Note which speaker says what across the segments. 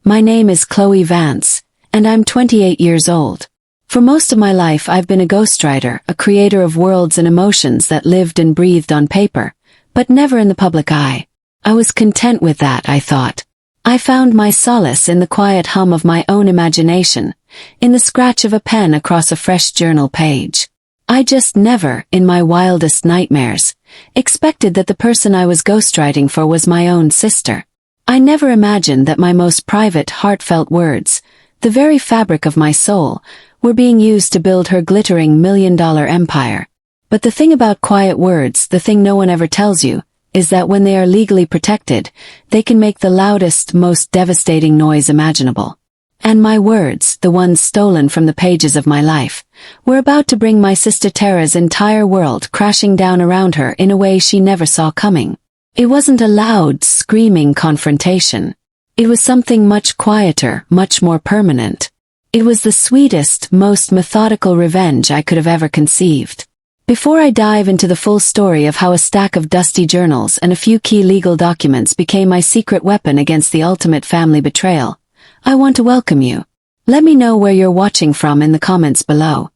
Speaker 1: My name is Chloe Vance, and I'm 28 years old. For most of my life I've been a ghostwriter, a creator of worlds and emotions that lived and breathed on paper, but never in the public eye. I was content with that, I thought. I found my solace in the quiet hum of my own imagination, in the scratch of a pen across a fresh journal page. I just never, in my wildest nightmares, expected that the person I was ghostwriting for was my own sister. I never imagined that my most private, heartfelt words, the very fabric of my soul, were being used to build her glittering million-dollar empire. But the thing about quiet words, the thing no one ever tells you, is that when they are legally protected, they can make the loudest, most devastating noise imaginable. And my words, the ones stolen from the pages of my life, were about to bring my sister Tara's entire world crashing down around her in a way she never saw coming. It wasn't a loud, screaming confrontation. It was something much quieter, much more permanent. It was the sweetest, most methodical revenge I could have ever conceived. Before I dive into the full story of how a stack of dusty journals and a few key legal documents became my secret weapon against the ultimate family betrayal, I want to welcome you. Let me know where you're watching from in the comments below.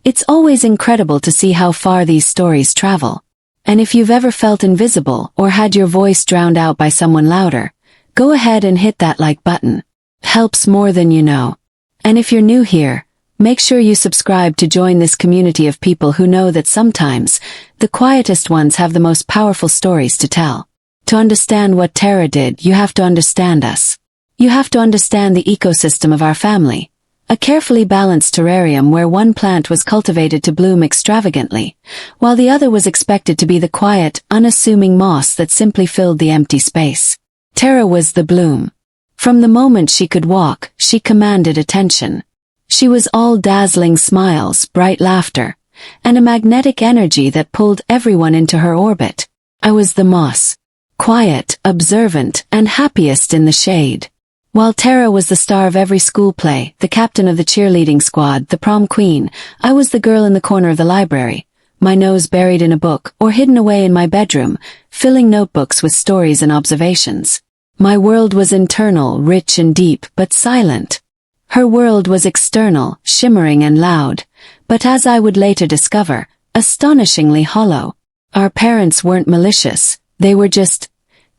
Speaker 1: It's always incredible to see how far these stories travel. And if you've ever felt invisible or had your voice drowned out by someone louder, go ahead and hit that like button. Helps more than you know. And if you're new here, make sure you subscribe to join this community of people who know that sometimes, the quietest ones have the most powerful stories to tell. To understand what Tara did, you have to understand us. You have to understand the ecosystem of our family. A carefully balanced terrarium where one plant was cultivated to bloom extravagantly, while the other was expected to be the quiet, unassuming moss that simply filled the empty space. Tara was the bloom. From the moment she could walk, she commanded attention. She was all dazzling smiles, bright laughter, and a magnetic energy that pulled everyone into her orbit. I was the moss. Quiet, observant, and happiest in the shade. While Tara was the star of every school play, the captain of the cheerleading squad, the prom queen, I was the girl in the corner of the library, my nose buried in a book or hidden away in my bedroom, filling notebooks with stories and observations. My world was internal, rich and deep, but silent. Her world was external, shimmering and loud, but as I would later discover, astonishingly hollow. Our parents weren't malicious, they were just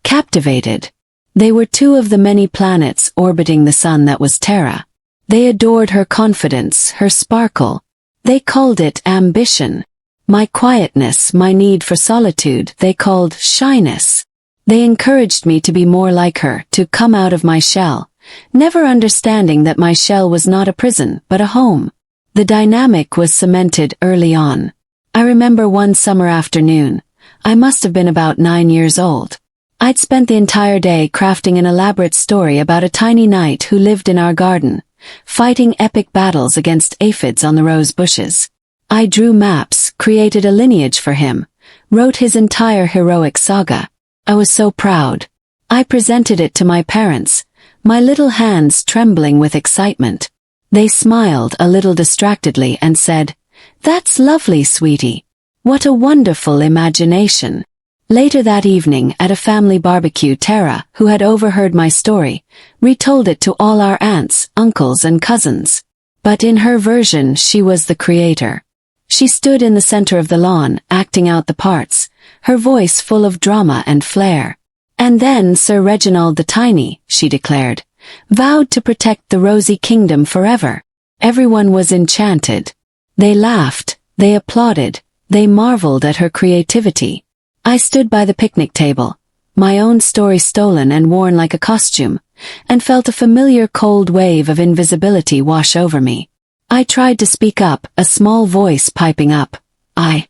Speaker 1: captivated. They were two of the many planets orbiting the sun that was Tara. They adored her confidence, her sparkle. They called it ambition. My quietness, my need for solitude, they called shyness. They encouraged me to be more like her, to come out of my shell, never understanding that my shell was not a prison, but a home. The dynamic was cemented early on. I remember one summer afternoon. I must have been about 9 years old. I'd spent the entire day crafting an elaborate story about a tiny knight who lived in our garden, fighting epic battles against aphids on the rose bushes. I drew maps, created a lineage for him, wrote his entire heroic saga. I was so proud. I presented it to my parents, my little hands trembling with excitement. They smiled a little distractedly and said, "That's lovely, sweetie. What a wonderful imagination." Later that evening, at a family barbecue, Tara, who had overheard my story, retold it to all our aunts, uncles and cousins. But in her version, she was the creator. She stood in the center of the lawn, acting out the parts, her voice full of drama and flair. And then Sir Reginald the Tiny, she declared, vowed to protect the Rosy Kingdom forever. Everyone was enchanted. They laughed, they applauded, they marveled at her creativity. I stood by the picnic table, my own story stolen and worn like a costume, and felt a familiar cold wave of invisibility wash over me. I tried to speak up, a small voice piping up. I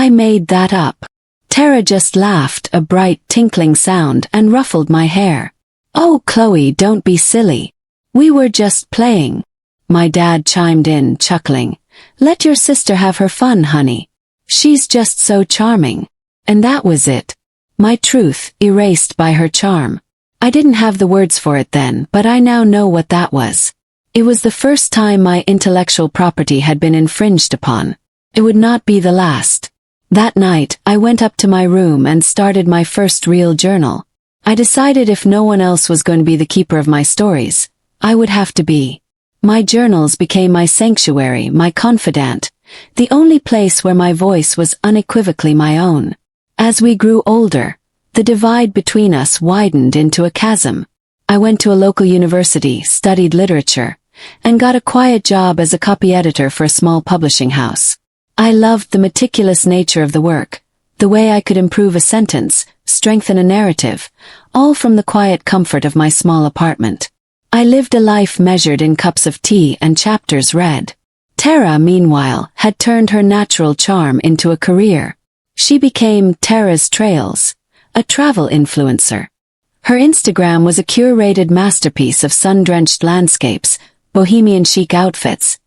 Speaker 1: made that up. Tara just laughed, a bright tinkling sound, and ruffled my hair. "Oh, Chloe, don't be silly. We were just playing." My dad chimed in, chuckling. "Let your sister have her fun, honey. She's just so charming." And that was it. My truth, erased by her charm. I didn't have the words for it then, but I now know what that was. It was the first time my intellectual property had been infringed upon. It would not be the last. That night, I went up to my room and started my first real journal. I decided if no one else was going to be the keeper of my stories, I would have to be. My journals became my sanctuary, my confidant, the only place where my voice was unequivocally my own. As we grew older, the divide between us widened into a chasm. I went to a local university, studied literature, and got a quiet job as a copy editor for a small publishing house. I loved the meticulous nature of the work, the way I could improve a sentence, strengthen a narrative, all from the quiet comfort of my small apartment. I lived a life measured in cups of tea and chapters read. Tara, meanwhile, had turned her natural charm into a career. She became Tara's Trails, a travel influencer. Her Instagram was a curated masterpiece of sun-drenched landscapes, bohemian chic outfits,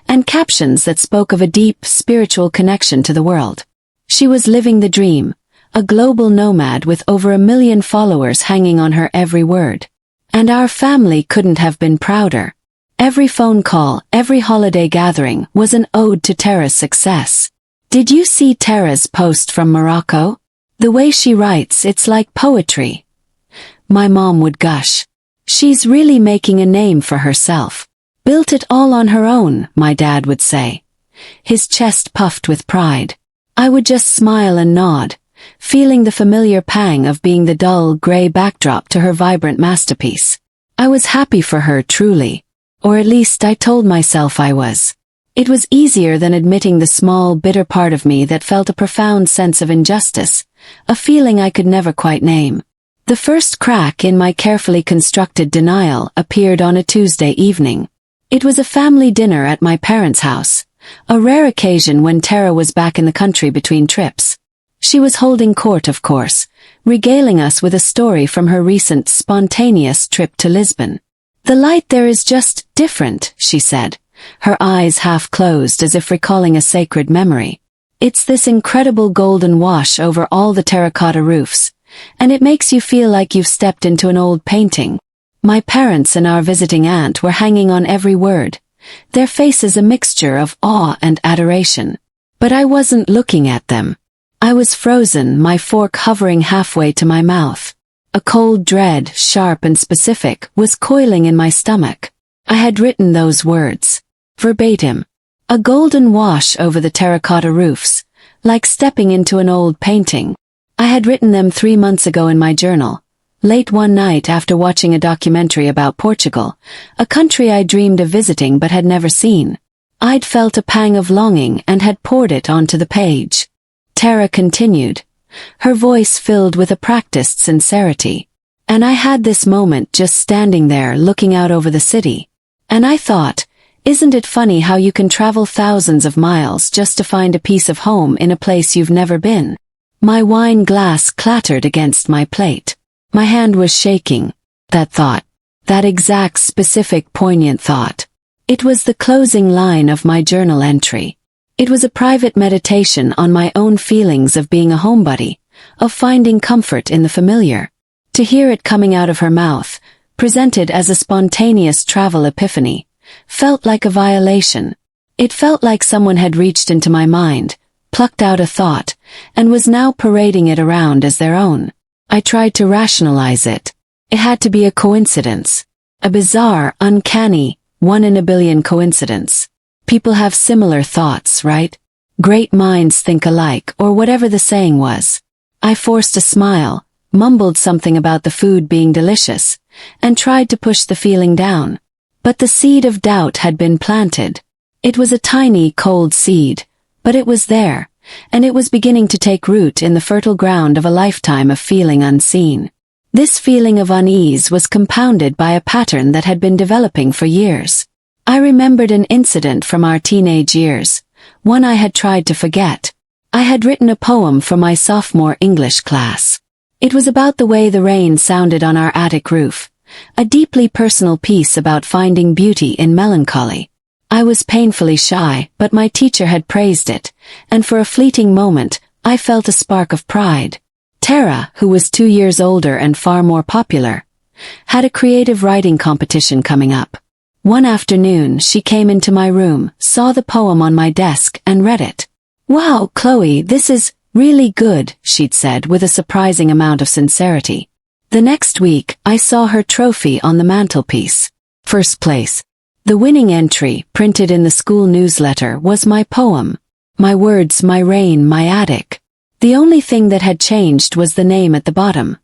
Speaker 1: and captions that spoke of a deep, spiritual connection to the world. She was living the dream, a global nomad with over 1 million followers hanging on her every word. And our family couldn't have been prouder. Every phone call, every holiday gathering was an ode to Tara's success. Did you see Tara's post from Morocco? The way she writes, it's like poetry. My mom would gush. She's really making a name for herself. Built it all on her own, my dad would say. His chest puffed with pride. I would just smile and nod, feeling the familiar pang of being the dull, gray backdrop to her vibrant masterpiece. I was happy for her, truly. Or at least I told myself I was. It was easier than admitting the small, bitter part of me that felt a profound sense of injustice, a feeling I could never quite name. The first crack in my carefully constructed denial appeared on a Tuesday evening. It was a family dinner at my parents' house, a rare occasion when Tara was back in the country between trips. She was holding court, of course, regaling us with a story from her recent spontaneous trip to Lisbon. "The light there is just different," she said, her eyes half closed as if recalling a sacred memory. "It's this incredible golden wash over all the terracotta roofs, and it makes you feel like you've stepped into an old painting." My parents and our visiting aunt were hanging on every word, their faces a mixture of awe and adoration. But I wasn't looking at them. I was frozen, my fork hovering halfway to my mouth. A cold dread, sharp and specific, was coiling in my stomach. I had written those words. Verbatim. A golden wash over the terracotta roofs, like stepping into an old painting. I had written them 3 months ago in my journal, late one night after watching a documentary about Portugal, a country I dreamed of visiting but had never seen. I'd felt a pang of longing and had poured it onto the page. Tara continued, her voice filled with a practiced sincerity. "And I had this moment just standing there looking out over the city. And I thought, isn't it funny how you can travel thousands of miles just to find a piece of home in a place you've never been?" My wine glass clattered against my plate. My hand was shaking. That thought. That exact, specific, poignant thought. It was the closing line of my journal entry. It was a private meditation on my own feelings of being a homebody, of finding comfort in the familiar. To hear it coming out of her mouth, presented as a spontaneous travel epiphany, felt like a violation. It felt like someone had reached into my mind, plucked out a thought, and was now parading it around as their own. I tried to rationalize it. It had to be a coincidence. A bizarre, uncanny, 1 in a billion coincidence. People have similar thoughts, right? Great minds think alike, or whatever the saying was. I forced a smile, mumbled something about the food being delicious, and tried to push the feeling down. But the seed of doubt had been planted. It was a tiny, cold seed, but it was there, and it was beginning to take root in the fertile ground of a lifetime of feeling unseen. This feeling of unease was compounded by a pattern that had been developing for years. I remembered an incident from our teenage years, one I had tried to forget. I had written a poem for my sophomore English class. It was about the way the rain sounded on our attic roof, a deeply personal piece about finding beauty in melancholy. I was painfully shy, but my teacher had praised it, and for a fleeting moment, I felt a spark of pride. Tara, who was 2 years older and far more popular, had a creative writing competition coming up. One afternoon, she came into my room, saw the poem on my desk, and read it. "Wow, Chloe, this is really good," she'd said with a surprising amount of sincerity. The next week, I saw her trophy on the mantelpiece. First place. The winning entry, printed in the school newsletter, was my poem. My words, my rain, my attic. The only thing that had changed was the name at the bottom.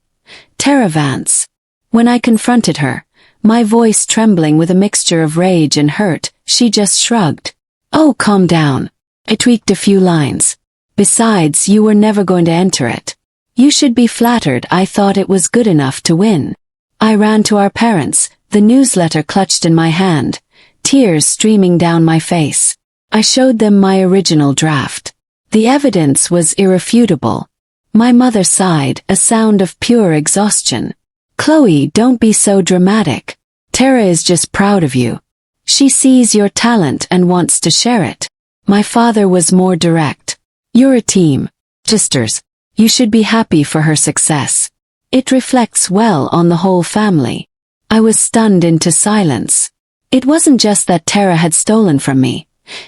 Speaker 1: Tara Vance. When I confronted her, my voice trembling with a mixture of rage and hurt, she just shrugged. "Oh, calm down." I tweaked a few lines. "Besides, you were never going to enter it. You should be flattered I thought it was good enough to win." I ran to our parents, the newsletter clutched in my hand, tears streaming down my face. I showed them my original draft. The evidence was irrefutable. My mother sighed, a sound of pure exhaustion. "Chloe, don't be so dramatic. Tara is just proud of you. She sees your talent and wants to share it." My father was more direct. "You're a team. Sisters. You should be happy for her success. It reflects well on the whole family." I was stunned into silence. It wasn't just that Tara had stolen from me.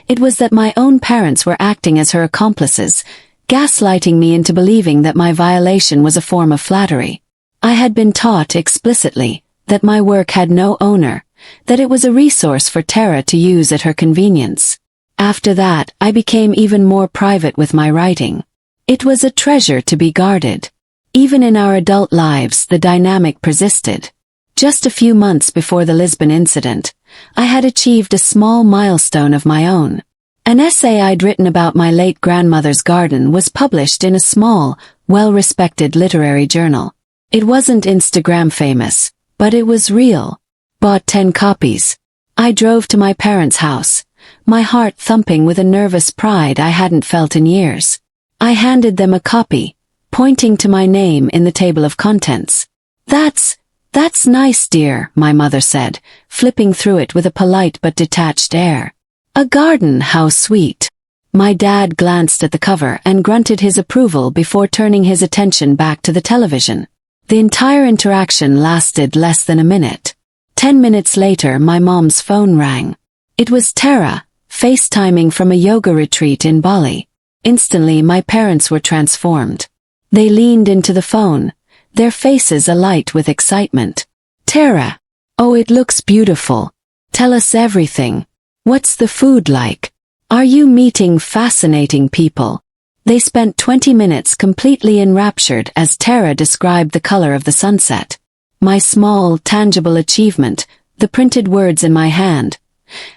Speaker 1: It was that my own parents were acting as her accomplices, gaslighting me into believing that my violation was a form of flattery. I had been taught explicitly that my work had no owner, that it was a resource for Tara to use at her convenience. After that, I became even more private with my writing. It was a treasure to be guarded. Even in our adult lives, the dynamic persisted. Just a few months before the Lisbon incident, I had achieved a small milestone of my own. An essay I'd written about my late grandmother's garden was published in a small, well-respected literary journal. It wasn't Instagram famous, but it was real. Bought 10 copies. I drove to my parents' house, my heart thumping with a nervous pride I hadn't felt in years. I handed them a copy, pointing to my name in the table of contents. That's nice, dear," my mother said, flipping through it with a polite but detached air. "A garden, how sweet." My dad glanced at the cover and grunted his approval before turning his attention back to the television. The entire interaction lasted less than a minute. 10 minutes later, my mom's phone rang. It was Tara, FaceTiming from a yoga retreat in Bali. Instantly, my parents were transformed. They leaned into the phone, their faces alight with excitement. "Tara. Oh, it looks beautiful. Tell us everything. What's the food like? Are you meeting fascinating people?" They spent 20 minutes completely enraptured as Tara described the color of the sunset. My small, tangible achievement, the printed words in my hand,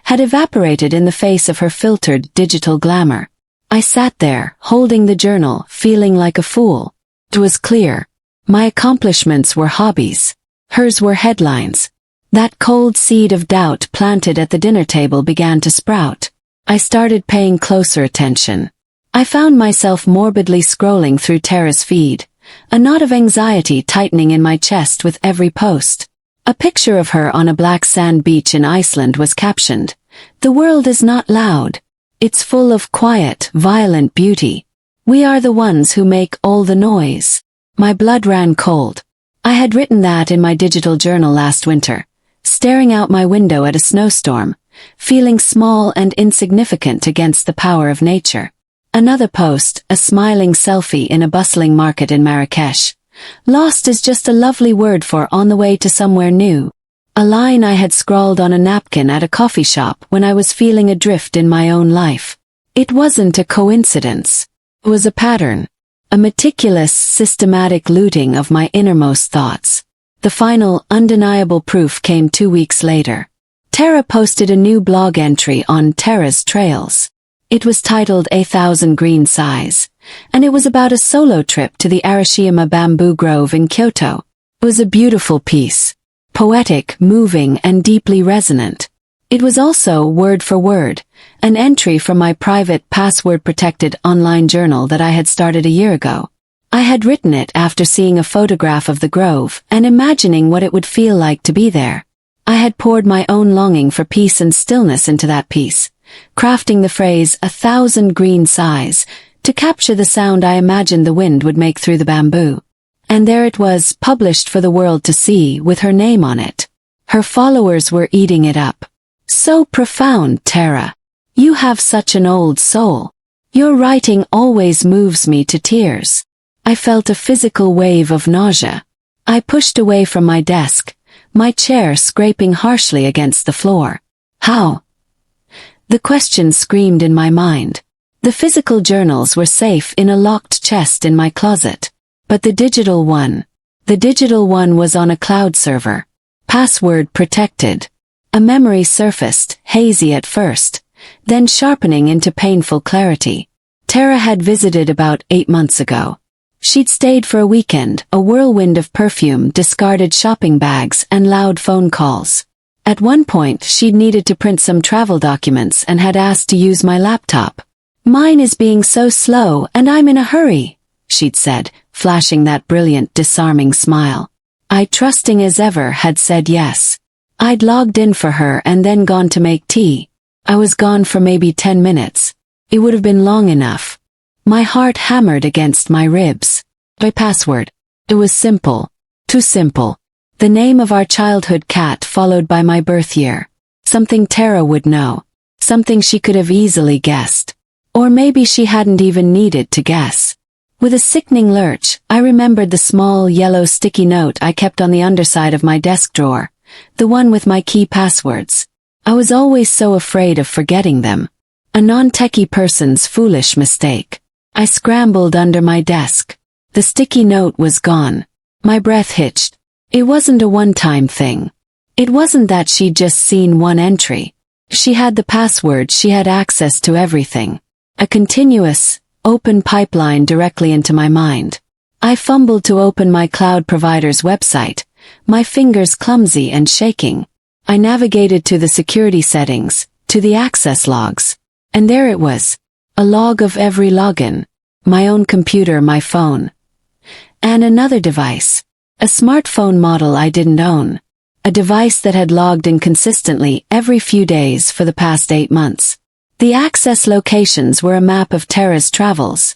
Speaker 1: had evaporated in the face of her filtered digital glamour. I sat there, holding the journal, feeling like a fool. It was clear. My accomplishments were hobbies. Hers were headlines. That cold seed of doubt planted at the dinner table began to sprout. I started paying closer attention. I found myself morbidly scrolling through Tara's feed, a knot of anxiety tightening in my chest with every post. A picture of her on a black sand beach in Iceland was captioned, "The world is not loud. It's full of quiet, violent beauty. We are the ones who make all the noise." My blood ran cold. I had written that in my digital journal last winter, staring out my window at a snowstorm, feeling small and insignificant against the power of nature. Another post, a smiling selfie in a bustling market in Marrakesh. Lost is just a lovely word for on the way to somewhere new. A line I had scrawled on a napkin at a coffee shop when I was feeling adrift in my own life. It wasn't a coincidence. It was a pattern. A meticulous, systematic looting of my innermost thoughts. The final, undeniable proof came 2 weeks later. Tara posted a new blog entry on Tara's Trails. It was titled 1,000 Green Sighs, and it was about a solo trip to the Arashiyama Bamboo Grove in Kyoto. It was a beautiful piece. Poetic, moving, and deeply resonant. It was also, word for word, an entry from my private, password-protected online journal that I had started a year ago. I had written it after seeing a photograph of the grove and imagining what it would feel like to be there. I had poured my own longing for peace and stillness into that piece, crafting the phrase 1,000 green sighs to capture the sound I imagined the wind would make through the bamboo. And there it was, published for the world to see, with her name on it. Her followers were eating it up. "So profound, Tara. You have such an old soul. Your writing always moves me to tears." I felt a physical wave of nausea. I pushed away from my desk, my chair scraping harshly against the floor. How? The question screamed in my mind. The physical journals were safe in a locked chest in my closet. But the digital one was on a cloud server. Password protected. A memory surfaced, hazy at first, then sharpening into painful clarity. Tara had visited about 8 months ago. She'd stayed for a weekend, a whirlwind of perfume, discarded shopping bags, and loud phone calls. At one point, she'd needed to print some travel documents and had asked to use my laptop. "Mine is being so slow and I'm in a hurry," she'd said, flashing that brilliant, disarming smile. I, trusting as ever, had said yes. I'd logged in for her and then gone to make tea. I was gone for maybe 10 minutes. It would have been long enough. My heart hammered against my ribs. My password. It was simple. Too simple. The name of our childhood cat followed by my birth year. Something Tara would know. Something she could have easily guessed. Or maybe she hadn't even needed to guess. With a sickening lurch, I remembered the small yellow sticky note I kept on the underside of my desk drawer. The one with my key passwords. I was always so afraid of forgetting them. A non-techie person's foolish mistake. I scrambled under my desk. The sticky note was gone. My breath hitched. It wasn't a one-time thing. It wasn't that she'd just seen one entry. She had the password, she had access to everything. A continuous, open pipeline directly into my mind. I fumbled to open my cloud provider's website, my fingers clumsy and shaking. I navigated to the security settings, to the access logs. And there it was. A log of every login. My own computer, my phone. And another device. A smartphone model I didn't own. A device that had logged in consistently every few days for the past 8 months. The access locations were a map of Tara's travels.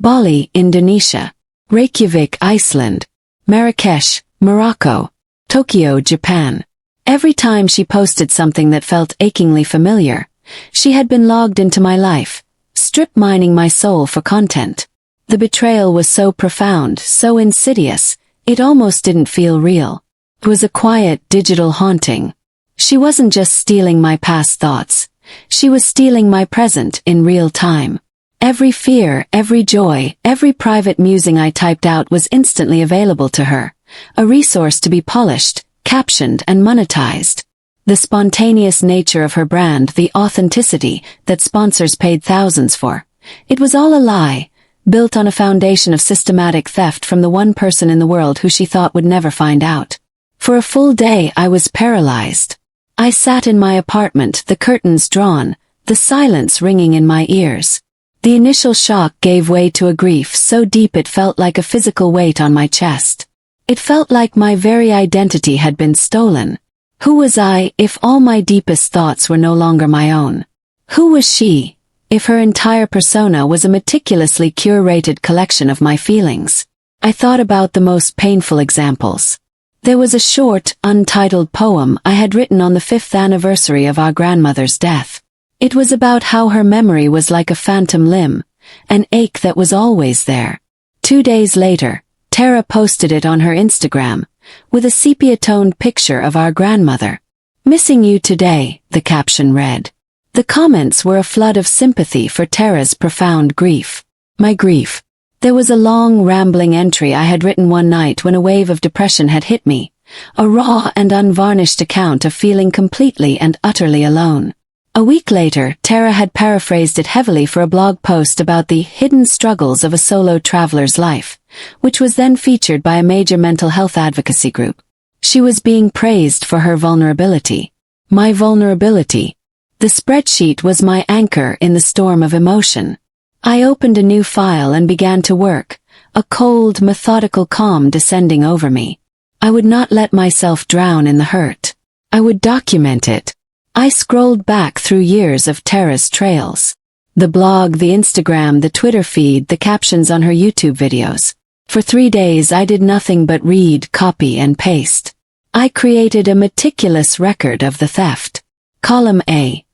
Speaker 1: Bali, Indonesia. Reykjavik, Iceland. Marrakesh, Morocco. Tokyo, Japan. Every time she posted something that felt achingly familiar, she had been logged into my life, strip mining my soul for content. The betrayal was so profound, so insidious, it almost didn't feel real. It was a quiet, digital haunting. She wasn't just stealing my past thoughts. She was stealing my present in real time. Every fear, every joy, every private musing I typed out was instantly available to her. A resource to be polished, captioned, and monetized. The spontaneous nature of her brand, the authenticity that sponsors paid thousands for. It was all a lie, built on a foundation of systematic theft from the one person in the world who she thought would never find out. For a full day I was paralyzed. I sat in my apartment, the curtains drawn, the silence ringing in my ears. The initial shock gave way to a grief so deep it felt like a physical weight on my chest. It felt like my very identity had been stolen. Who was I, if all my deepest thoughts were no longer my own? Who was she, if her entire persona was a meticulously curated collection of my feelings? I thought about the most painful examples. There was a short, untitled poem I had written on the 5th anniversary of our grandmother's death. It was about how her memory was like a phantom limb, an ache that was always there. 2 days later, Tara posted it on her Instagram, with a sepia-toned picture of our grandmother. "Missing you today," the caption read. The comments were a flood of sympathy for Tara's profound grief. My grief. There was a long, rambling entry I had written one night when a wave of depression had hit me, a raw and unvarnished account of feeling completely and utterly alone. A week later, Tara had paraphrased it heavily for a blog post about the hidden struggles of a solo traveler's life, which was then featured by a major mental health advocacy group. She was being praised for her vulnerability. My vulnerability. The spreadsheet was my anchor in the storm of emotion. I opened a new file and began to work, a cold, methodical calm descending over me. I would not let myself drown in the hurt. I would document it. I scrolled back through years of Tara's trails. The blog, the Instagram, the Twitter feed, the captions on her YouTube videos. For 3 days I did nothing but read, copy, and paste. I created a meticulous record of the theft. Column A.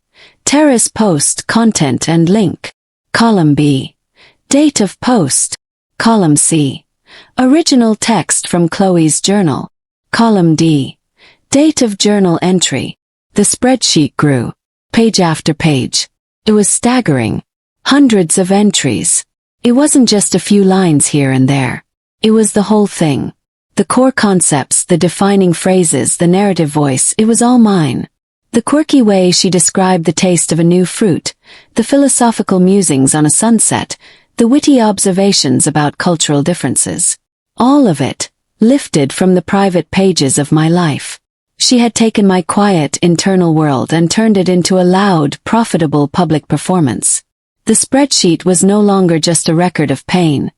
Speaker 1: Tara's post, content and link. Column B. Date of post. Column C. Original text from Chloe's journal. Column D. Date of journal entry. The spreadsheet grew. Page after page. It was staggering. Hundreds of entries. It wasn't just a few lines here and there. It was the whole thing. The core concepts, the defining phrases, the narrative voice, it was all mine. The quirky way she described the taste of a new fruit, the philosophical musings on a sunset, the witty observations about cultural differences. All of it, lifted from the private pages of my life. She had taken my quiet internal world and turned it into a loud, profitable public performance. The spreadsheet was no longer just a record of pain.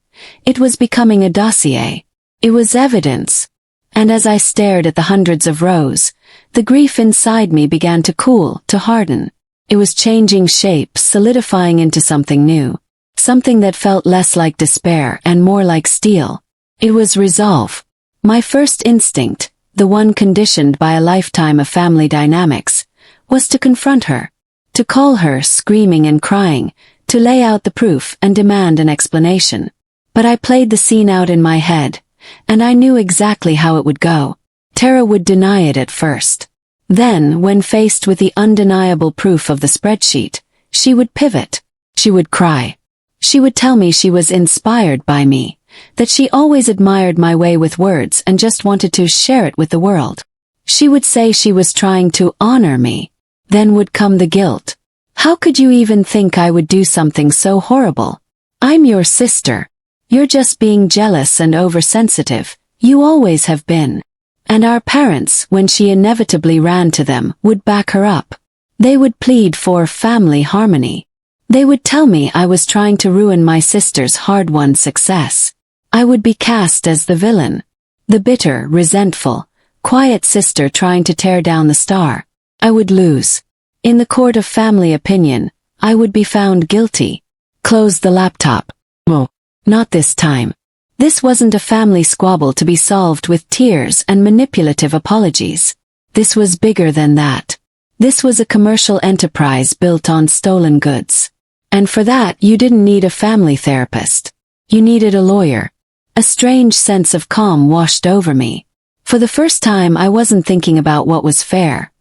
Speaker 1: It was becoming a dossier. It was evidence. And as I stared at the hundreds of rows, the grief inside me began to cool, to harden. It was changing shape, solidifying into something new. Something that felt less like despair and more like steel. It was resolve. My first instinct, the one conditioned by a lifetime of family dynamics, was to confront her. To call her, screaming and crying, to lay out the proof and demand an explanation. But I played the scene out in my head, and I knew exactly how it would go. Tara would deny it at first. Then, when faced with the undeniable proof of the spreadsheet, she would pivot. She would cry. She would tell me she was inspired by me, that she always admired my way with words and just wanted to share it with the world. She would say she was trying to honor me. Then would come the guilt. How could you even think I would do something so horrible? I'm your sister. You're just being jealous and oversensitive. You always have been. And our parents, when she inevitably ran to them, would back her up. They would plead for family harmony. They would tell me I was trying to ruin my sister's hard-won success. I would be cast as the villain. The bitter, resentful, quiet sister trying to tear down the star. I would lose. In the court of family opinion, I would be found guilty. Close the laptop. Oh, not this time. This wasn't a family squabble to be solved with tears and manipulative apologies. This was bigger than that. This was a commercial enterprise built on stolen goods. And for that you didn't need a family therapist. You needed a lawyer. A strange sense of calm washed over me. For the first time I wasn't thinking about what was fair.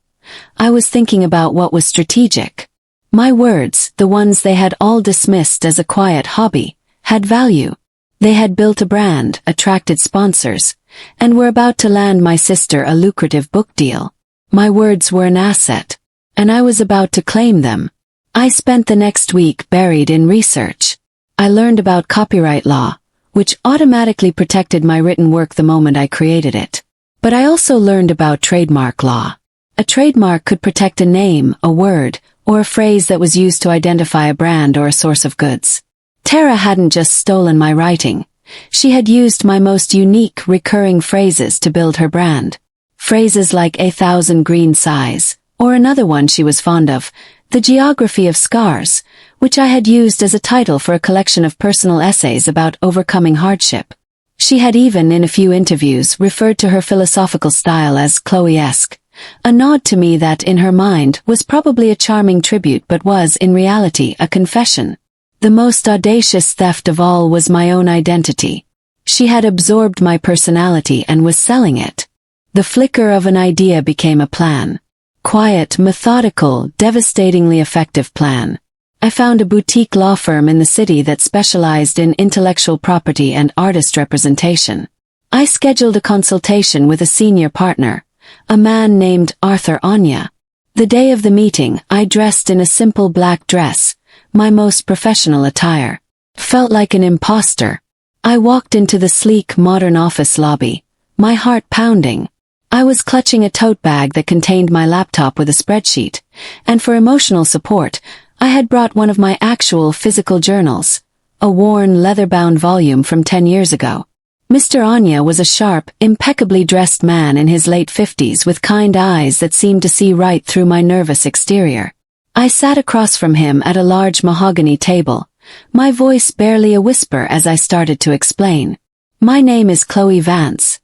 Speaker 1: I was thinking about what was strategic. My words, the ones they had all dismissed as a quiet hobby, had value. They had built a brand, attracted sponsors, and were about to land my sister a lucrative book deal. My words were an asset, and I was about to claim them. I spent the next week buried in research. I learned about copyright law, which automatically protected my written work the moment I created it. But I also learned about trademark law. A trademark could protect a name, a word, or a phrase that was used to identify a brand or a source of goods. Tara hadn't just stolen my writing. She had used my most unique, recurring phrases to build her brand. Phrases like 1,000 green sighs, or another one she was fond of, the geography of scars, which I had used as a title for a collection of personal essays about overcoming hardship. She had even, in a few interviews, referred to her philosophical style as Chloe-esque, a nod to me that, in her mind, was probably a charming tribute but was, in reality, a confession. The most audacious theft of all was my own identity. She had absorbed my personality and was selling it. The flicker of an idea became a plan. Quiet, methodical, devastatingly effective plan. I found a boutique law firm in the city that specialized in intellectual property and artist representation. I scheduled a consultation with a senior partner, a man named Arthur Anya. The day of the meeting, I dressed in a simple black dress, my most professional attire. Felt like an imposter. I walked into the sleek, modern office lobby, my heart pounding. I was clutching a tote bag that contained my laptop with a spreadsheet, and for emotional support, I had brought one of my actual physical journals, a worn, leather-bound volume from 10 years ago. Mr. Anya was a sharp, impeccably dressed man in his late 50s with kind eyes that seemed to see right through my nervous exterior. I sat across from him at a large mahogany table, my voice barely a whisper as I started to explain. My name is Chloe Vance,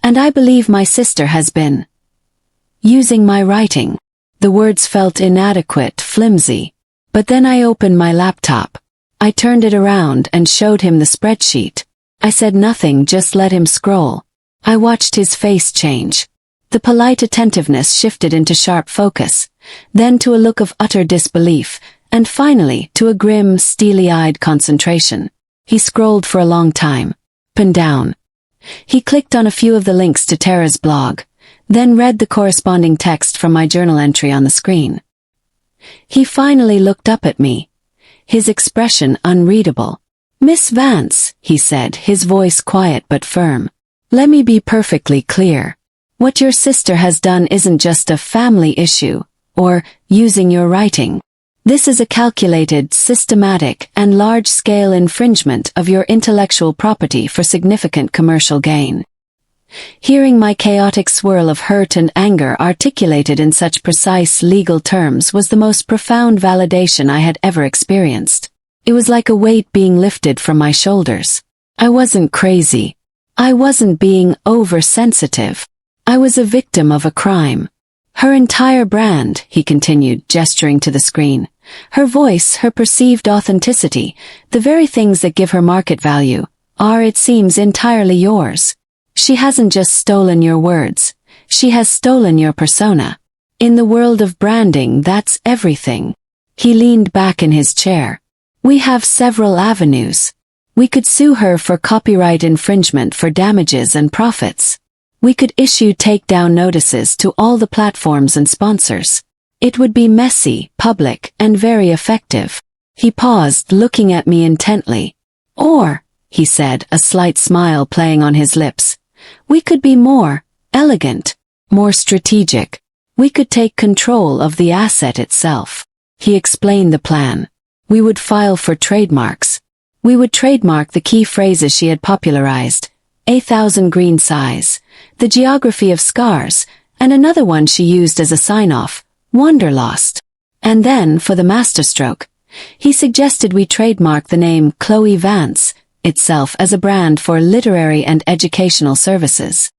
Speaker 1: and I believe my sister has been using my writing. The words felt inadequate, flimsy. But then I opened my laptop. I turned it around and showed him the spreadsheet. I said nothing, just let him scroll. I watched his face change. The polite attentiveness shifted into sharp focus, then to a look of utter disbelief, and finally to a grim, steely-eyed concentration. He scrolled for a long time, up and down. He clicked on a few of the links to Tara's blog, then read the corresponding text from my journal entry on the screen. He finally looked up at me, his expression unreadable. "Miss Vance," he said, his voice quiet but firm. "Let me be perfectly clear. What your sister has done isn't just a family issue, or using your writing. This is a calculated, systematic, and large-scale infringement of your intellectual property for significant commercial gain." Hearing my chaotic swirl of hurt and anger articulated in such precise legal terms was the most profound validation I had ever experienced. It was like a weight being lifted from my shoulders. I wasn't crazy. I wasn't being oversensitive. I was a victim of a crime. Her entire brand, he continued, gesturing to the screen. Her voice, her perceived authenticity, the very things that give her market value, are, it seems, entirely yours. She hasn't just stolen your words. She has stolen your persona. In the world of branding, that's everything. He leaned back in his chair. We have several avenues. We could sue her for copyright infringement for damages and profits. We could issue takedown notices to all the platforms and sponsors. It would be messy, public, and very effective. He paused, looking at me intently. Or, he said, a slight smile playing on his lips, we could be more elegant, more strategic. We could take control of the asset itself. He explained the plan. We would file for trademarks. We would trademark the key phrases she had popularized, 1,000 green size, the geography of scars, and another one she used as a sign-off, Wanderlost. And then, for the masterstroke, he suggested we trademark the name Chloe Vance itself as a brand for literary and educational services.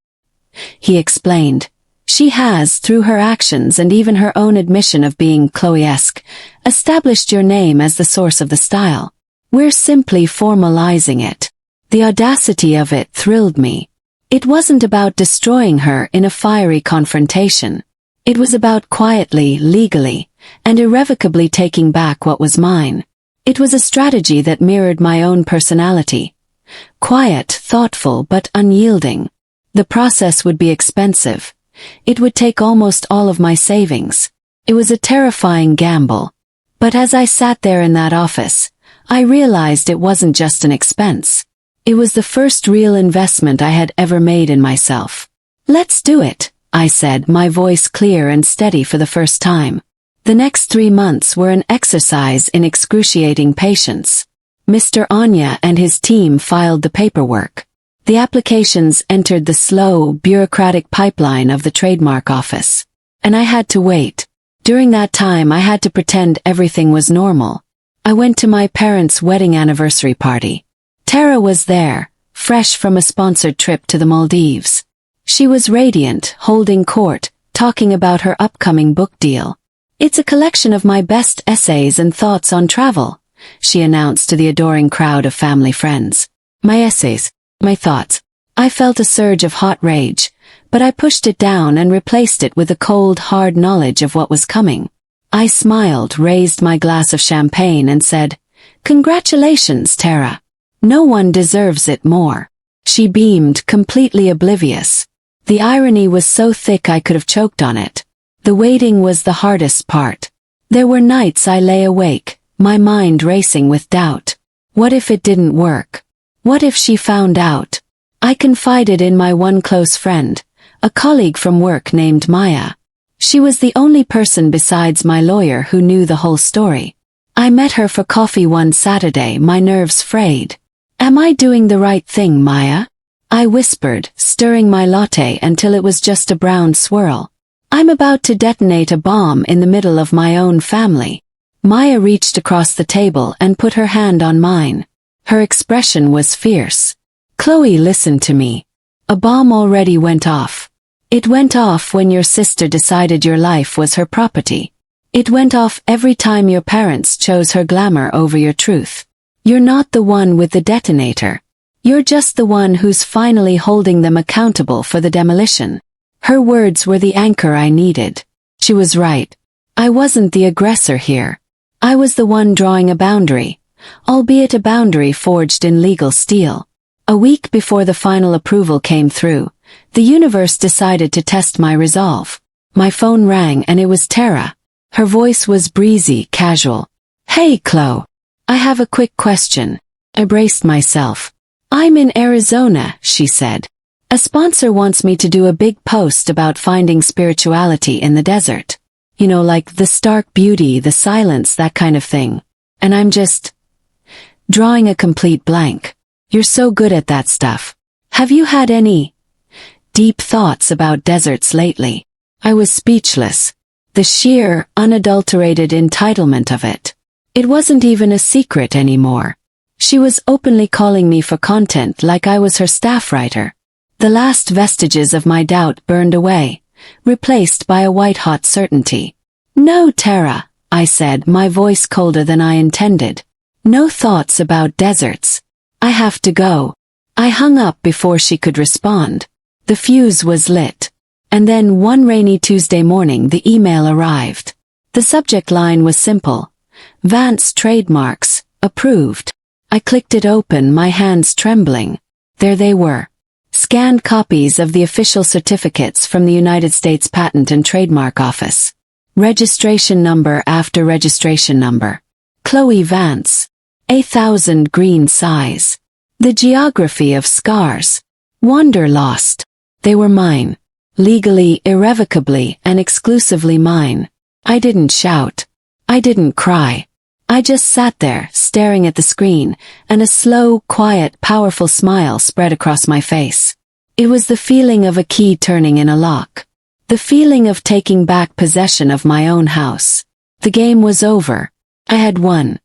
Speaker 1: He explained, she has, through her actions and even her own admission of being Chloe-esque, established your name as the source of the style. We're simply formalizing it. The audacity of it thrilled me. It wasn't about destroying her in a fiery confrontation. It was about quietly, legally, and irrevocably taking back what was mine. It was a strategy that mirrored my own personality. Quiet, thoughtful, but unyielding. The process would be expensive. It would take almost all of my savings. It was a terrifying gamble. But as I sat there in that office, I realized it wasn't just an expense. It was the first real investment I had ever made in myself. Let's do it, I said, my voice clear and steady for the first time. The next 3 months were an exercise in excruciating patience. Mr. Anya and his team filed the paperwork. The applications entered the slow, bureaucratic pipeline of the trademark office. And I had to wait. During that time I had to pretend everything was normal. I went to my parents' wedding anniversary party. Tara was there, fresh from a sponsored trip to the Maldives. She was radiant, holding court, talking about her upcoming book deal. It's a collection of my best essays and thoughts on travel, she announced to the adoring crowd of family friends. My essays, my thoughts. I felt a surge of hot rage, but I pushed it down and replaced it with the cold, hard knowledge of what was coming. I smiled, raised my glass of champagne and said, "Congratulations, Tara. No one deserves it more." She beamed, completely oblivious. The irony was so thick I could have choked on it. The waiting was the hardest part. There were nights I lay awake, my mind racing with doubt. What if it didn't work? What if she found out? I confided in my one close friend, a colleague from work named Maya. She was the only person besides my lawyer who knew the whole story. I met her for coffee one Saturday, my nerves frayed. "Am I doing the right thing, Maya?" I whispered, stirring my latte until it was just a brown swirl. "I'm about to detonate a bomb in the middle of my own family." Maya reached across the table and put her hand on mine. Her expression was fierce. "Chloe, listen to me. A bomb already went off. It went off when your sister decided your life was her property. It went off every time your parents chose her glamour over your truth. You're not the one with the detonator. You're just the one who's finally holding them accountable for the demolition." Her words were the anchor I needed. She was right. I wasn't the aggressor here. I was the one drawing a boundary, albeit a boundary forged in legal steel. A week before the final approval came through, the universe decided to test my resolve. My phone rang and it was Tara. Her voice was breezy, casual. "Hey, Chloe. I have a quick question." I braced myself. "I'm in Arizona," she said. "A sponsor wants me to do a big post about finding spirituality in the desert. You know, like the stark beauty, the silence, that kind of thing. And I'm just drawing a complete blank. You're so good at that stuff. Have you had any deep thoughts about deserts lately?" I was speechless. The sheer, unadulterated entitlement of it. It wasn't even a secret anymore. She was openly calling me for content like I was her staff writer. The last vestiges of my doubt burned away, replaced by a white-hot certainty. "No, Tara," I said, my voice colder than I intended. "No thoughts about deserts. I have to go." I hung up before she could respond. The fuse was lit. And then one rainy Tuesday morning the email arrived. The subject line was simple. "Vance trademarks, approved." I clicked it open, my hands trembling. There they were. Scanned copies of the official certificates from the United States Patent and Trademark Office. Registration number after registration number. Chloe Vance. 1,000 green size. The geography of scars. Wanderlost. They were mine. Legally, irrevocably, and exclusively mine. I didn't shout. I didn't cry. I just sat there, staring at the screen, and a slow, quiet, powerful smile spread across my face. It was the feeling of a key turning in a lock. The feeling of taking back possession of my own house. The game was over. I had won.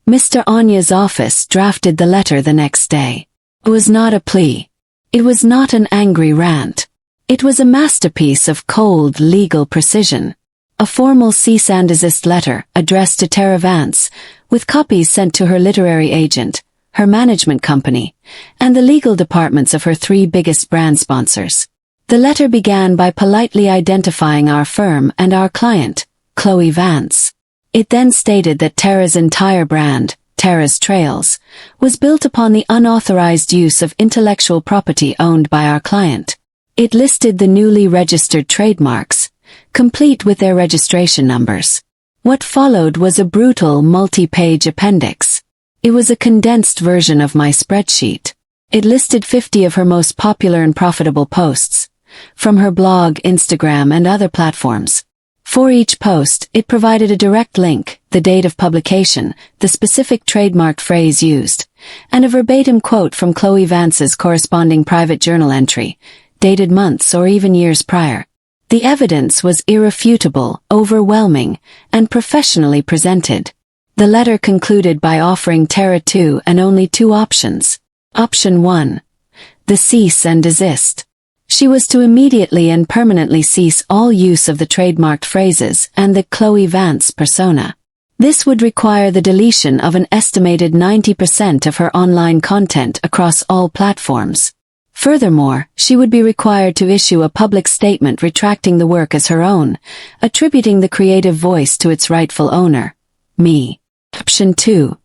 Speaker 1: Mr. Anya's office drafted the letter the next day. It was not a plea. It was not an angry rant. It was a masterpiece of cold, legal precision. A formal cease and desist letter addressed to Tara Vance, with copies sent to her literary agent, her management company, and the legal departments of her 3 biggest brand sponsors. The letter began by politely identifying our firm and our client, Chloe Vance. It then stated that Tara's entire brand, Tara's Trails, was built upon the unauthorized use of intellectual property owned by our client. It listed the newly registered trademarks, complete with their registration numbers. What followed was a brutal multi-page appendix. It was a condensed version of my spreadsheet. It listed 50 of her most popular and profitable posts, from her blog, Instagram, and other platforms. For each post, it provided a direct link, the date of publication, the specific trademarked phrase used, and a verbatim quote from Chloe Vance's corresponding private journal entry, dated months or even years prior. The evidence was irrefutable, overwhelming, and professionally presented. The letter concluded by offering Tara 2 and only 2 options. Option 1. The cease and desist. She was to immediately and permanently cease all use of the trademarked phrases and the Chloe Vance persona. This would require the deletion of an estimated 90% of her online content across all platforms. Furthermore, she would be required to issue a public statement retracting the work as her own, attributing the creative voice to its rightful owner, me. Option 2.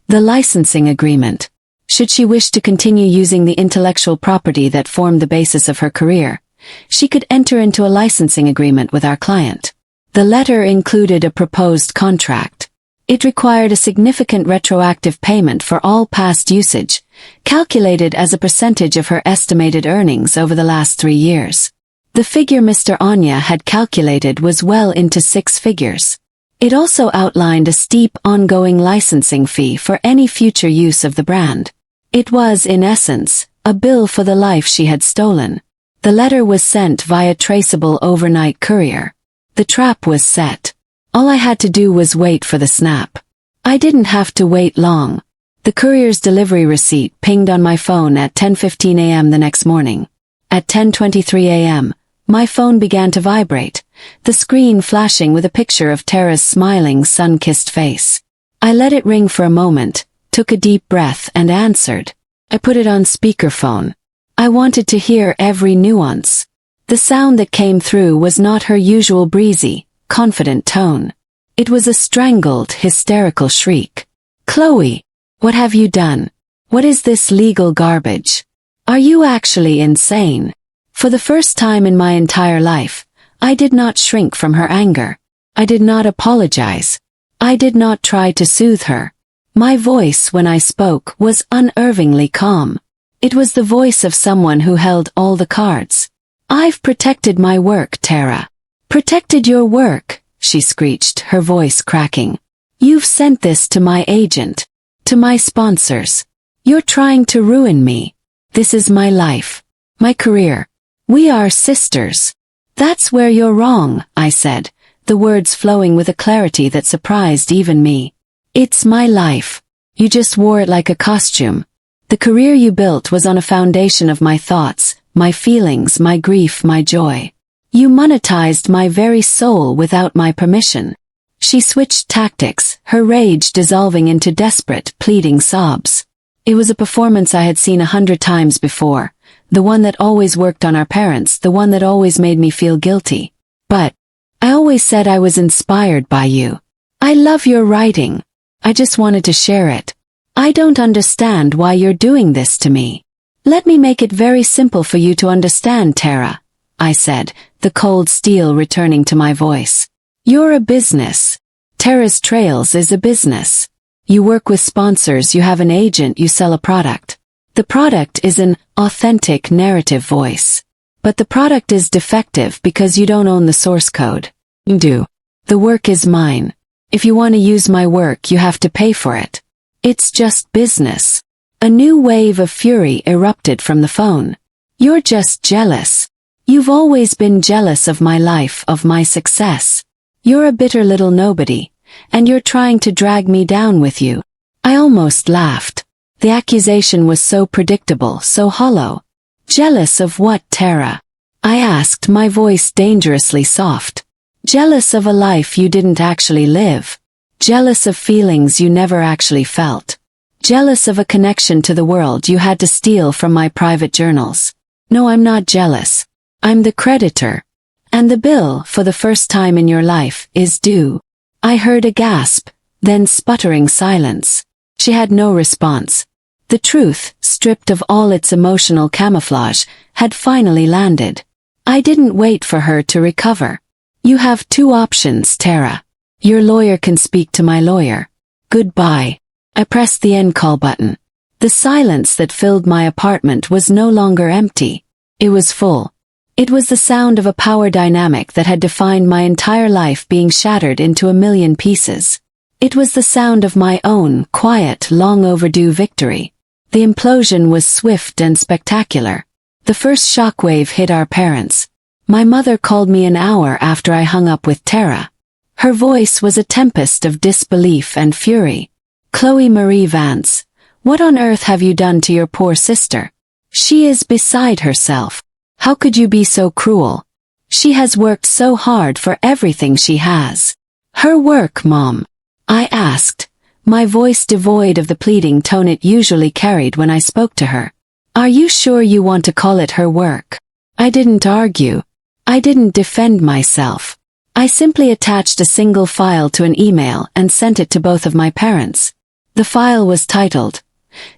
Speaker 1: The licensing agreement. Should she wish to continue using the intellectual property that formed the basis of her career, she could enter into a licensing agreement with our client. The letter included a proposed contract. It required a significant retroactive payment for all past usage, calculated as a percentage of her estimated earnings over the last 3 years. The figure Mr. Anya had calculated was well into 6 figures. It also outlined a steep ongoing licensing fee for any future use of the brand. It was, in essence, a bill for the life she had stolen. The letter was sent via traceable overnight courier. The trap was set. All I had to do was wait for the snap. I didn't have to wait long. The courier's delivery receipt pinged on my phone at 10:15 a.m. the next morning. At 10:23 a.m., my phone began to vibrate, the screen flashing with a picture of Tara's smiling, sun-kissed face. I let it ring for a moment, took a deep breath, and answered. I put it on speakerphone. I wanted to hear every nuance. The sound that came through was not her usual breezy, confident tone. It was a strangled, hysterical shriek. "Chloe, what have you done? What is this legal garbage? Are you actually insane?" For the first time in my entire life, I did not shrink from her anger. I did not apologize. I did not try to soothe her. My voice when I spoke was unervingly calm. It was the voice of someone who held all the cards. "I've protected my work, Tara." "Protected your work?" she screeched, her voice cracking. "You've sent this to my agent. To my sponsors. You're trying to ruin me. This is my life. My career. We are sisters." "That's where you're wrong," I said, the words flowing with a clarity that surprised even me. "It's my life. You just wore it like a costume. The career you built was on a foundation of my thoughts, my feelings, my grief, my joy. You monetized my very soul without my permission." She switched tactics, her rage dissolving into desperate, pleading sobs. It was a performance I had seen 100 times before, the one that always worked on our parents, the one that always made me feel guilty. "But I always said I was inspired by you. I love your writing. I just wanted to share it. I don't understand why you're doing this to me." "Let me make it very simple for you to understand, Tara," I said, the cold steel returning to my voice. "You're a business. Tara's Trails is a business. You work with sponsors, you have an agent, you sell a product. The product is an authentic narrative voice. But the product is defective because you don't own the source code. You do. The work is mine. If you want to use my work, you have to pay for it. It's just business." A new wave of fury erupted from the phone. "You're just jealous. You've always been jealous of my life, of my success. You're a bitter little nobody, and you're trying to drag me down with you." I almost laughed. The accusation was so predictable, so hollow. "Jealous of what, Tara?" I asked, my voice dangerously soft. "Jealous of a life you didn't actually live. Jealous of feelings you never actually felt. Jealous of a connection to the world you had to steal from my private journals. No, I'm not jealous. I'm the creditor. And the bill, for the first time in your life, is due." I heard a gasp, then sputtering silence. She had no response. The truth, stripped of all its emotional camouflage, had finally landed. I didn't wait for her to recover. "You have two options, Tara. Your lawyer can speak to my lawyer. Goodbye." I pressed the end call button. The silence that filled my apartment was no longer empty. It was full. It was the sound of a power dynamic that had defined my entire life being shattered into a million pieces. It was the sound of my own, quiet, long overdue victory. The implosion was swift and spectacular. The first shockwave hit our parents. My mother called me an hour after I hung up with Tara. Her voice was a tempest of disbelief and fury. "Chloe Marie Vance, what on earth have you done to your poor sister? She is beside herself. How could you be so cruel? She has worked so hard for everything she has." "Her work, Mom?" I asked, my voice devoid of the pleading tone it usually carried when I spoke to her. "Are you sure you want to call it her work?" I didn't argue. I didn't defend myself. I simply attached a single file to an email and sent it to both of my parents. The file was titled,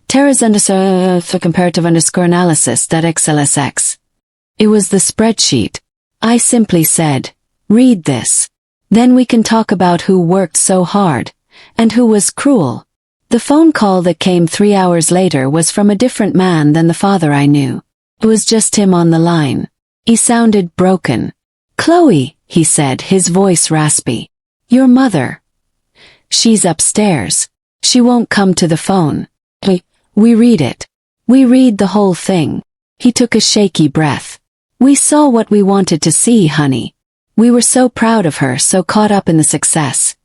Speaker 1: Tara's comparative_analysis.xlsx. It was the spreadsheet. I simply said, "Read this. Then we can talk about who worked so hard, and who was cruel." The phone call that came 3 hours later was from a different man than the father I knew. It was just him on the line. He sounded broken. "Chloe," he said, his voice raspy. "Your mother. She's upstairs. She won't come to the phone. We read it. We read the whole thing." He took a shaky breath. "We saw what we wanted to see, honey. We were so proud of her, so caught up in the success.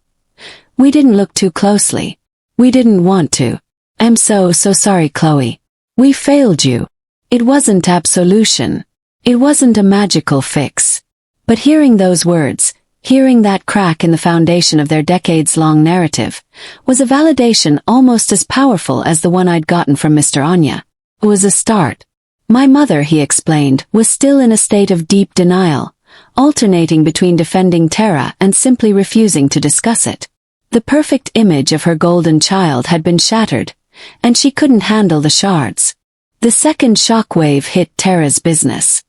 Speaker 1: We didn't look too closely. We didn't want to. I'm so sorry, Chloe. We failed you. It wasn't absolution. It wasn't a magical fix." But hearing those words, hearing that crack in the foundation of their decades-long narrative, was a validation almost as powerful as the one I'd gotten from Mr. Anya. It was a start. My mother, he explained, was still in a state of deep denial, alternating between defending Tara and simply refusing to discuss it. The perfect image of her golden child had been shattered, and she couldn't handle the shards. The second shockwave hit Tara's business.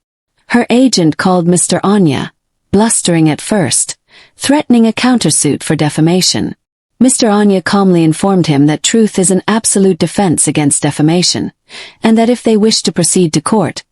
Speaker 1: Her agent called Mr. Anya, blustering at first, threatening a countersuit for defamation. Mr. Anya calmly informed him that truth is an absolute defense against defamation, and that if they wished to proceed to court,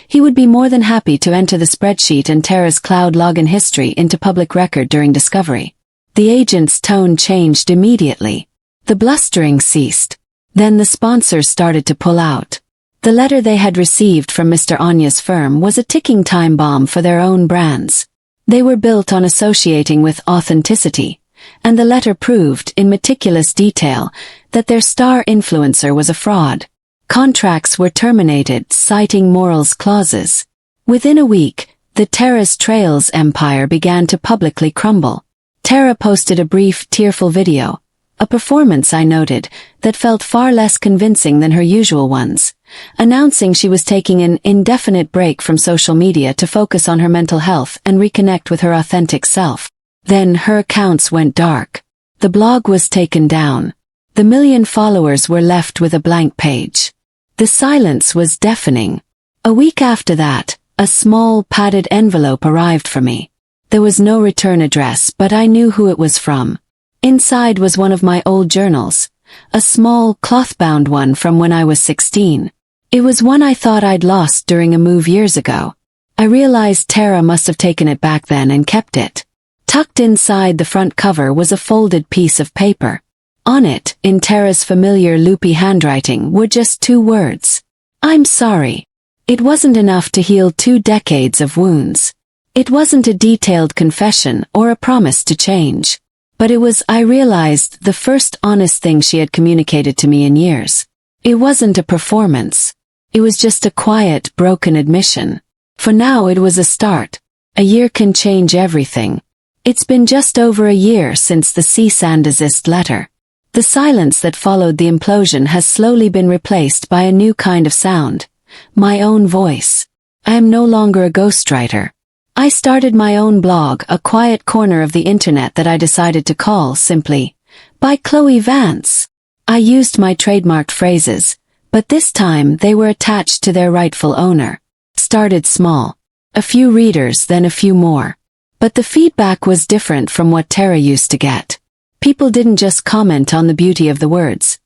Speaker 1: he would be more than happy to enter the spreadsheet and Tara's cloud login history into public record during discovery. The agent's tone changed immediately. The blustering ceased. Then the sponsors started to pull out. The letter they had received from Mr. Anya's firm was a ticking time bomb for their own brands. They were built on associating with authenticity, and the letter proved in meticulous detail that their star influencer was a fraud. Contracts were terminated, citing morals clauses. Within a week, the Tara's Trails empire began to publicly crumble. Tara posted a brief, tearful video, a performance, I noted, that felt far less convincing than her usual ones, announcing she was taking an indefinite break from social media to focus on her mental health and reconnect with her authentic self. Then her accounts went dark. The blog was taken down. The 1 million followers were left with a blank page. The silence was deafening. A week after that, a small, padded envelope arrived for me. There was no return address, but I knew who it was from. Inside was one of my old journals, a small, cloth-bound one from when I was 16. It was one I thought I'd lost during a move years ago. I realized Tara must have taken it back then and kept it. Tucked inside the front cover was a folded piece of paper. On it, in Tara's familiar loopy handwriting, were just 2 words. I'm sorry. It wasn't enough to heal 2 decades of wounds. It wasn't a detailed confession or a promise to change. But it was, I realized, the first honest thing she had communicated to me in years. It wasn't a performance. It was just a quiet, broken admission. For now it was a start. A year can change everything. It's been just over a year since the cease and desist letter. The silence that followed the implosion has slowly been replaced by a new kind of sound. My own voice. I am no longer a ghostwriter. I started my own blog, a quiet corner of the internet that I decided to call simply, By Chloe Vance. I used my trademarked phrases, but this time they were attached to their rightful owner. Started small. A few readers, then a few more. But the feedback was different from what Tara used to get. People didn't just comment on the beauty of the words.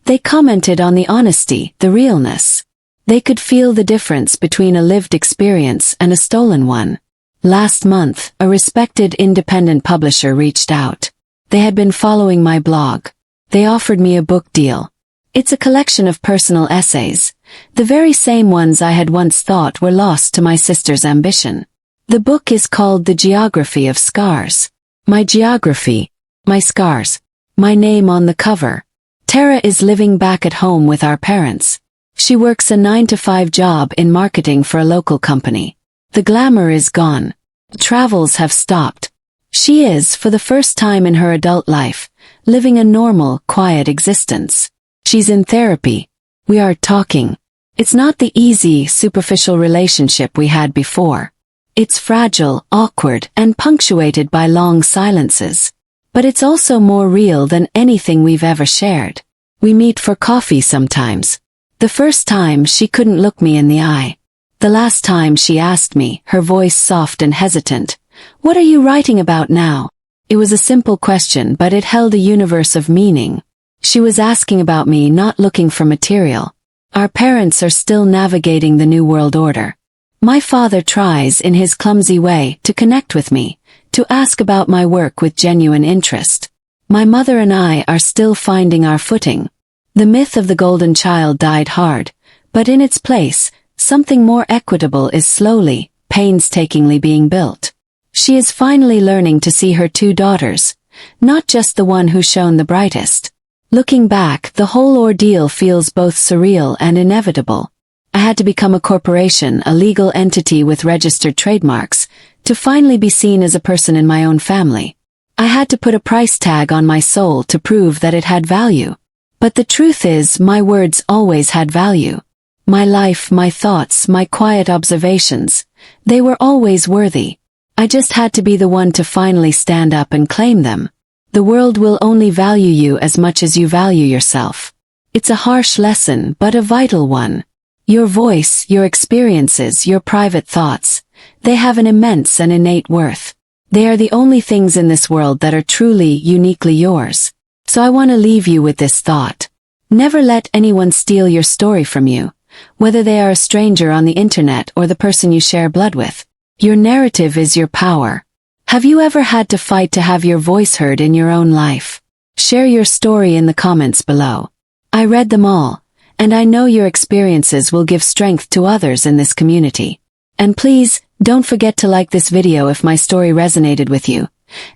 Speaker 1: They commented on the honesty, the realness. They could feel the difference between a lived experience and a stolen one. Last month, a respected independent publisher reached out. They had been following my blog. They offered me a book deal. It's a collection of personal essays, the very same ones I had once thought were lost to my sister's ambition. The book is called The Geography of Scars. My geography. My scars. My name on the cover. Tara is living back at home with our parents. She works a 9-to-5 job in marketing for a local company. The glamour is gone. The travels have stopped. She is, for the first time in her adult life, living a normal, quiet existence. She's in therapy. We are talking. It's not the easy, superficial relationship we had before. It's fragile, awkward, and punctuated by long silences. But it's also more real than anything we've ever shared. We meet for coffee sometimes. The first time, she couldn't look me in the eye. The last time she asked me, her voice soft and hesitant, "What are you writing about now?" It was a simple question, but it held a universe of meaning. She was asking about me, not looking for material. Our parents are still navigating the new world order. My father tries, in his clumsy way, to connect with me, to ask about my work with genuine interest. My mother and I are still finding our footing. The myth of the golden child died hard, but in its place, something more equitable is slowly, painstakingly being built. She is finally learning to see her 2 daughters, not just the one who shone the brightest. Looking back, the whole ordeal feels both surreal and inevitable. I had to become a corporation, a legal entity with registered trademarks, to finally be seen as a person in my own family. I had to put a price tag on my soul to prove that it had value. But the truth is, my words always had value. My life, my thoughts, my quiet observations, they were always worthy. I just had to be the one to finally stand up and claim them. The world will only value you as much as you value yourself. It's a harsh lesson, but a vital one. Your voice, your experiences, your private thoughts, they have an immense and innate worth. They are the only things in this world that are truly, uniquely yours. So I want to leave you with this thought. Never let anyone steal your story from you, whether they are a stranger on the internet or the person you share blood with. Your narrative is your power. Have you ever had to fight to have your voice heard in your own life? Share your story in the comments below. I read them all, and I know your experiences will give strength to others in this community. And please, don't forget to like this video if my story resonated with you,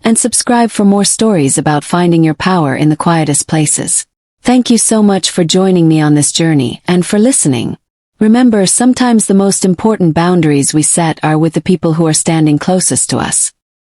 Speaker 1: and subscribe for more stories about finding your power in the quietest places. Thank you so much for joining me on this journey and for listening. Remember, sometimes the most important boundaries we set are with the people who are standing closest to us.